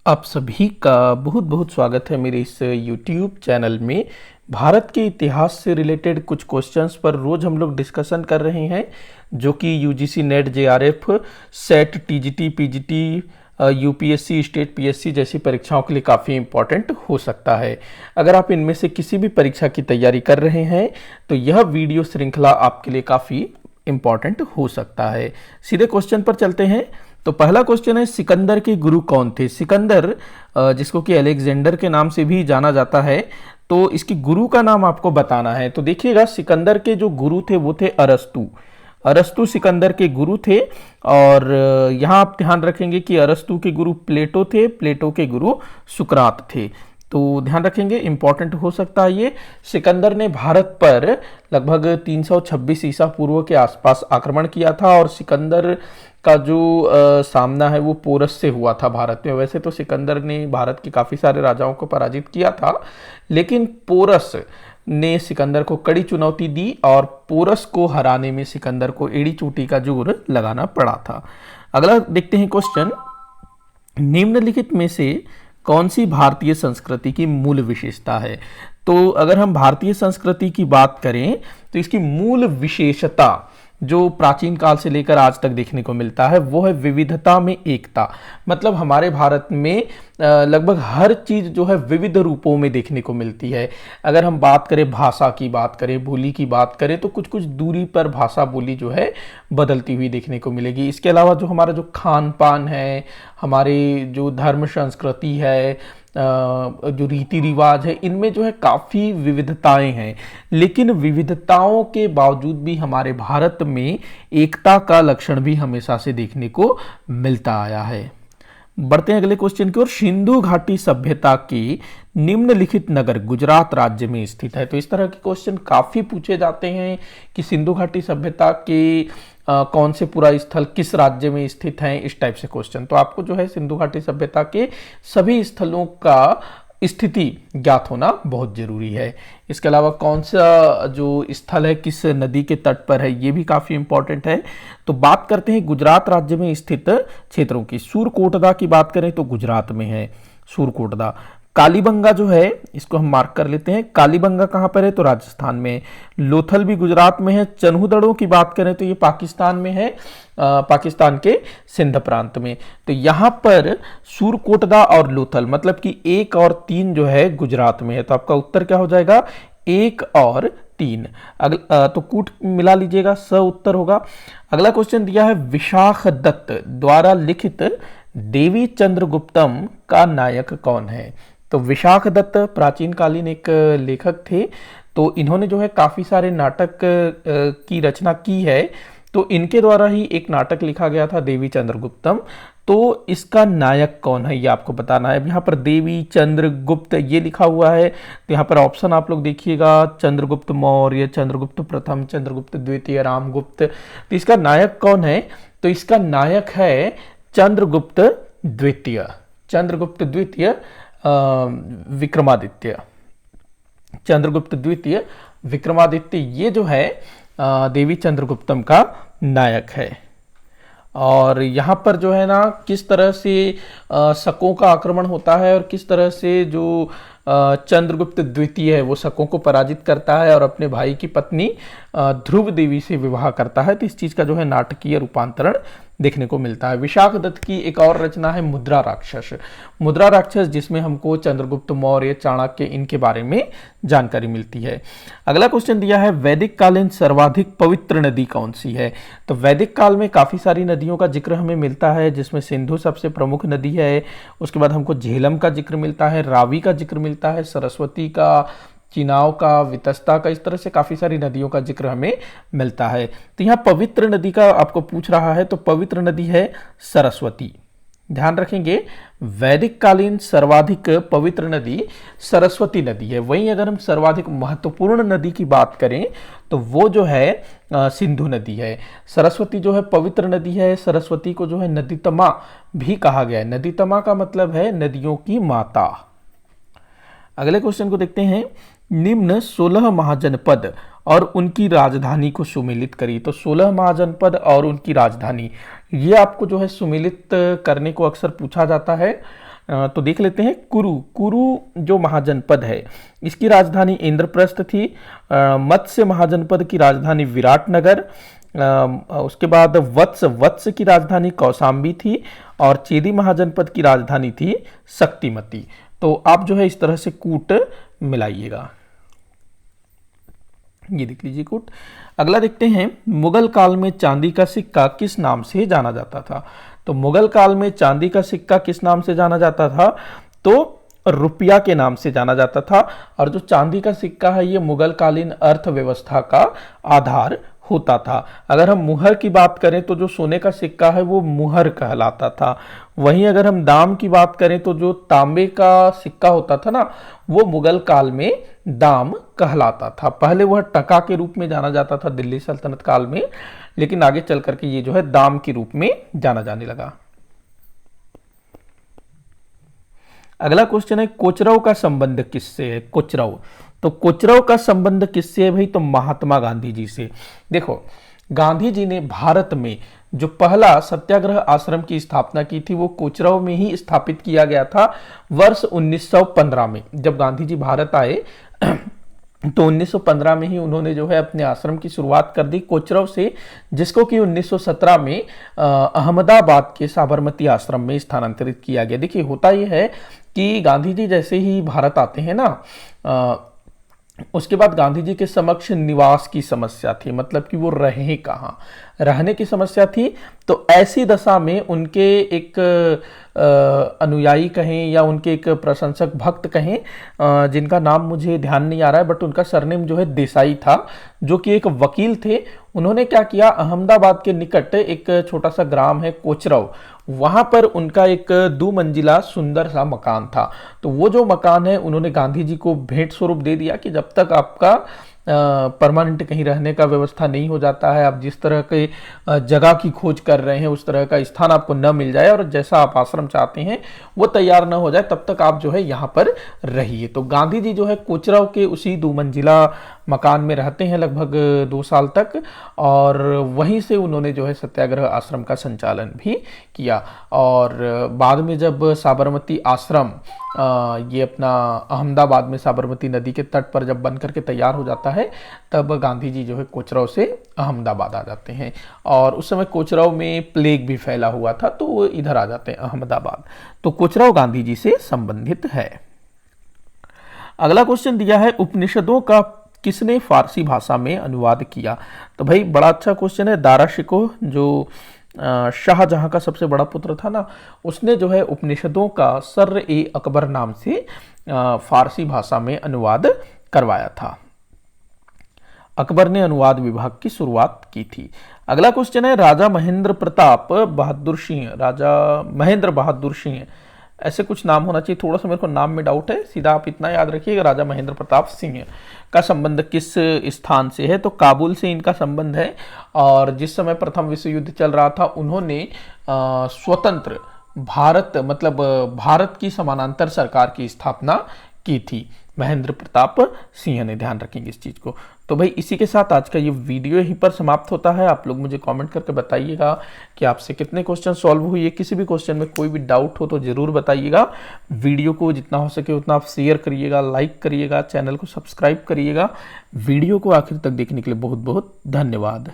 आप सभी का बहुत बहुत स्वागत है मेरे इस YouTube चैनल में। भारत के इतिहास से रिलेटेड कुछ क्वेश्चंस पर रोज हम लोग डिस्कशन कर रहे हैं, जो कि UGC net, JRF, set, TGT, PGT, UPSC, state PSC जैसी परीक्षाओं के लिए काफ़ी इंपॉर्टेंट हो सकता है। अगर आप इनमें से किसी भी परीक्षा की तैयारी कर रहे हैं तो यह वीडियो श्रृंखला आपके लिए काफ़ी इंपॉर्टेंट हो सकता है। सीधे क्वेश्चन पर चलते हैं। तो पहला क्वेश्चन है, सिकंदर के गुरु कौन थे? सिकंदर, जिसको कि अलेक्जेंडर के नाम से भी जाना जाता है, तो इसकी गुरु का नाम आपको बताना है। तो देखिएगा, सिकंदर के जो गुरु थे वो थे अरस्तु। अरस्तु सिकंदर के गुरु थे। और यहाँ आप ध्यान रखेंगे कि अरस्तु के गुरु प्लेटो थे, प्लेटो के गुरु सुकरात थे। तो ध्यान रखेंगे, इंपॉर्टेंट हो सकता है ये। सिकंदर ने भारत पर लगभग 326 ईसा पूर्व के आसपास आक्रमण किया था, और सिकंदर का जो सामना है वो पोरस से हुआ था भारत में। वैसे तो सिकंदर ने भारत के काफ़ी सारे राजाओं को पराजित किया था, लेकिन पोरस ने सिकंदर को कड़ी चुनौती दी, और पोरस को हराने में सिकंदर को एड़ी चोटी का जोर लगाना पड़ा था। अगला देखते हैं क्वेश्चन, निम्नलिखित में से कौन सी भारतीय संस्कृति की मूल विशेषता है? तो अगर हम भारतीय संस्कृति की बात करें तो इसकी मूल विशेषता जो प्राचीन काल से लेकर आज तक देखने को मिलता है वो है विविधता में एकता। मतलब हमारे भारत में लगभग हर चीज़ जो है विविध रूपों में देखने को मिलती है। अगर हम बात करें भाषा की, बात करें बोली की, बात करें तो कुछ कुछ दूरी पर भाषा बोली जो है बदलती हुई देखने को मिलेगी। इसके अलावा जो हमारा जो खान पान है, हमारे जो धर्म संस्कृति है, जो रीति रिवाज है, इनमें जो है काफ़ी विविधताएं हैं। लेकिन विविधताओं के बावजूद भी हमारे भारत में एकता का लक्षण भी हमेशा से देखने को मिलता आया है। बढ़ते हैं अगले क्वेश्चन की ओर। सिंधु घाटी सभ्यता के निम्नलिखित नगर गुजरात राज्य में स्थित है। तो इस तरह के क्वेश्चन काफी पूछे जाते हैं कि सिंधु घाटी सभ्यता के कौन से पुरा स्थल किस राज्य में स्थित हैं, इस टाइप से क्वेश्चन। तो आपको जो है सिंधु घाटी सभ्यता के सभी स्थलों का स्थिति ज्ञात होना बहुत जरूरी है। इसके अलावा कौन सा जो स्थल है किस नदी के तट पर है, ये भी काफी इंपॉर्टेंट है। तो बात करते हैं गुजरात राज्य में स्थित क्षेत्रों की। सूरकोटदा की बात करें तो गुजरात में है सूरकोटदा। कालीबंगा जो है इसको हम मार्क कर लेते हैं। कालीबंगा कहाँ पर है? तो राजस्थान में। लोथल भी गुजरात में है। चन्हुदड़ों की बात करें तो ये पाकिस्तान में है, पाकिस्तान के सिंध प्रांत में। तो यहाँ पर सूरकोटदा और लोथल मतलब कि 1 और 3 जो है गुजरात में है। तो आपका उत्तर क्या हो जाएगा? 1 और 3। तो कूट मिला लीजिएगा, स उत्तर होगा। अगला क्वेश्चन दिया है, विशाख दत्त द्वारा लिखित देवी चंद्रगुप्तम का नायक कौन है? तो विशाख दत्त प्राचीन कालीन एक लेखक थे। तो इन्होंने जो है काफी सारे नाटक की रचना की है। तो इनके द्वारा ही एक नाटक लिखा गया था, देवी चंद्रगुप्तम। तो इसका नायक कौन है ये आपको बताना है। यहाँ पर देवी चंद्रगुप्त ये लिखा हुआ है, तो यहाँ पर ऑप्शन आप लोग देखिएगा, चंद्रगुप्त मौर्य, चंद्रगुप्त प्रथम, चंद्रगुप्त द्वितीय, रामगुप्त। तो इसका नायक कौन है? तो इसका नायक है चंद्रगुप्त द्वितीय। चंद्रगुप्त द्वितीय विक्रमादित्य। चंद्रगुप्त द्वितीय विक्रमादित्य ये जो है देवी चंद्रगुप्तम का नायक है। और यहाँ पर जो है ना किस तरह से शकों का आक्रमण होता है, और किस तरह से जो चंद्रगुप्त द्वितीय है वो शकों को पराजित करता है और अपने भाई की पत्नी ध्रुव देवी से विवाह करता है। तो इस चीज का जो है नाटकीय रूपांतरण देखने को मिलता है। विशाख दत्त की एक और रचना है मुद्रा राक्षस। मुद्रा राक्षस जिसमें हमको चंद्रगुप्त मौर्य, चाणक्य इनके बारे में जानकारी मिलती है। अगला क्वेश्चन दिया है, वैदिक कालीन सर्वाधिक पवित्र नदी कौन सी है? तो वैदिक काल में काफी सारी नदियों का जिक्र हमें मिलता है, जिसमें सिंधु सबसे प्रमुख नदी है। उसके बाद हमको झेलम का जिक्र मिलता है, रावी का जिक्र मिलता है, सरस्वती का, चिनाव का, वितस्ता का, इस तरह से काफी सारी नदियों का जिक्र हमें मिलता है। तो यहाँ पवित्र नदी का आपको पूछ रहा है, तो पवित्र नदी है सरस्वती। ध्यान रखेंगे, वैदिक कालीन सर्वाधिक पवित्र नदी सरस्वती नदी है। वहीं अगर हम सर्वाधिक महत्वपूर्ण नदी की बात करें तो वो जो है सिंधु नदी है। सरस्वती जो है पवित्र नदी है। सरस्वती को जो है नदीतमा भी कहा गया है। नदीतमा का मतलब है नदियों की माता। अगले क्वेश्चन को देखते हैं, निम्न 16 महाजनपद और उनकी राजधानी को सुमेलित करिए। तो 16 महाजनपद और उनकी राजधानी, ये आपको जो है सुमेलित करने को अक्सर पूछा जाता है। तो देख लेते हैं। कुरु जो महाजनपद है, इसकी राजधानी इंद्रप्रस्थ थी। मत्स्य महाजनपद की राजधानी विराटनगर। उसके बाद वत्स की राजधानी कौशाम्बी थी और चेदी महाजनपद की राजधानी थी शक्तिमती। तो आप जो है इस तरह से कूट मिलाइएगा। ये देख लीजिए कूट। अगला देखते हैं, मुगल काल में चांदी का सिक्का किस नाम से जाना जाता था? तो मुगल काल में चांदी का सिक्का किस नाम से जाना जाता था? तो रुपया के नाम से जाना जाता था। और जो चांदी का सिक्का है ये मुगल कालीन अर्थव्यवस्था का आधार होता था। अगर हम मुहर की बात करें तो जो सोने का सिक्का है वो मुहर कहलाता था। वहीं अगर हम दाम की बात करें तो जो तांबे का सिक्का होता था ना, वो मुगल काल में दाम कहलाता था। पहले वह टका के रूप में जाना जाता था दिल्ली सल्तनत काल में, लेकिन आगे चल करके ये जो है दाम के रूप में जाना जाने लगा। अगला क्वेश्चन है, कोचरव का संबंध किससे है? कोचरव, तो कोचरव का संबंध किससे है भाई? तो महात्मा गांधी जी से। देखो, गांधी जी ने भारत में जो पहला सत्याग्रह आश्रम की स्थापना की थी वो कोचरव में ही स्थापित किया गया था वर्ष 1915 में। जब गांधी जी भारत आए तो 1915 में ही उन्होंने जो है अपने आश्रम की शुरुआत कर दी कोचरव से, जिसको कि 1917 में अहमदाबाद के साबरमती आश्रम में स्थानांतरित किया गया। देखिए, होता यह है कि गांधी जी जैसे ही भारत आते हैं ना, उसके बाद गांधी जी के समक्ष निवास की समस्या थी, मतलब कि वो रहे कहाँ, रहने की समस्या थी। तो ऐसी दशा में उनके एक अनुयायी कहें या उनके एक प्रशंसक भक्त कहें, जिनका नाम मुझे ध्यान नहीं आ रहा है, बट उनका सरनेम जो है देसाई था, जो कि एक वकील थे। उन्होंने क्या किया, अहमदाबाद के निकट एक छोटा सा ग्राम है कोचरव, वहां पर उनका एक 2 मंजिला सुंदर सा मकान था। तो वो जो मकान है उन्होंने गांधी जी को भेंट स्वरूप दे दिया कि जब तक आपका परमानेंट कहीं रहने का व्यवस्था नहीं हो जाता है, आप जिस तरह के जगह की खोज कर रहे हैं उस तरह का स्थान आपको न मिल जाए और जैसा आप आश्रम चाहते हैं वो तैयार न हो जाए, तब तक आप जो है यहाँ पर रहिए। तो गांधी जी जो है कोचरव के उसी 2 मंजिला मकान में रहते हैं लगभग 2 साल तक, और वहीं से उन्होंने जो है सत्याग्रह आश्रम का संचालन भी किया। और बाद में जब साबरमती आश्रम ये अपना अहमदाबाद में साबरमती नदी के तट पर जब बन करके तैयार हो जाता है, तब गांधी जी जो है कोचरव से अहमदाबाद आ जाते हैं। और उस समय कोचरव में प्लेग भी फैला हुआ था, तो वो इधर आ जाते हैं अहमदाबाद। तो कोचरव गांधी जी से संबंधित है। अगला क्वेश्चन दिया है, उपनिषदों का किसने फारसी भाषा में अनुवाद किया? तो भाई बड़ा अच्छा क्वेश्चन है। दारा शिकोह, जो शाहजहां का सबसे बड़ा पुत्र था ना, उसने जो है उपनिषदों का सर-ए-अकबर नाम से फारसी भाषा में अनुवाद करवाया था। अकबर ने अनुवाद विभाग की शुरुआत की थी। अगला क्वेश्चन है, राजा महेंद्र प्रताप बहादुर सिंह, राजा महेंद्र बहादुर सिंह, ऐसे कुछ नाम होना चाहिए, थोड़ा सा मेरे को नाम में डाउट है। सीधा आप इतना याद रखिएगा, राजा महेंद्र प्रताप सिंह का संबंध किस स्थान से है? तो काबुल से इनका संबंध है। और जिस समय प्रथम विश्व युद्ध चल रहा था, उन्होंने स्वतंत्र भारत, मतलब भारत की समानांतर सरकार की स्थापना की थी महेंद्र प्रताप सिंह ने। ध्यान रखेंगे इस चीज को। तो भाई इसी के साथ आज का ये वीडियो यहीं पर समाप्त होता है। आप लोग मुझे कमेंट करके बताइएगा कि आपसे कितने क्वेश्चन सॉल्व हुए। किसी भी क्वेश्चन में कोई भी डाउट हो तो जरूर बताइएगा। वीडियो को जितना हो सके उतना आप शेयर करिएगा, लाइक करिएगा, चैनल को सब्सक्राइब करिएगा। वीडियो को आखिर तक देखने के लिए बहुत बहुत धन्यवाद।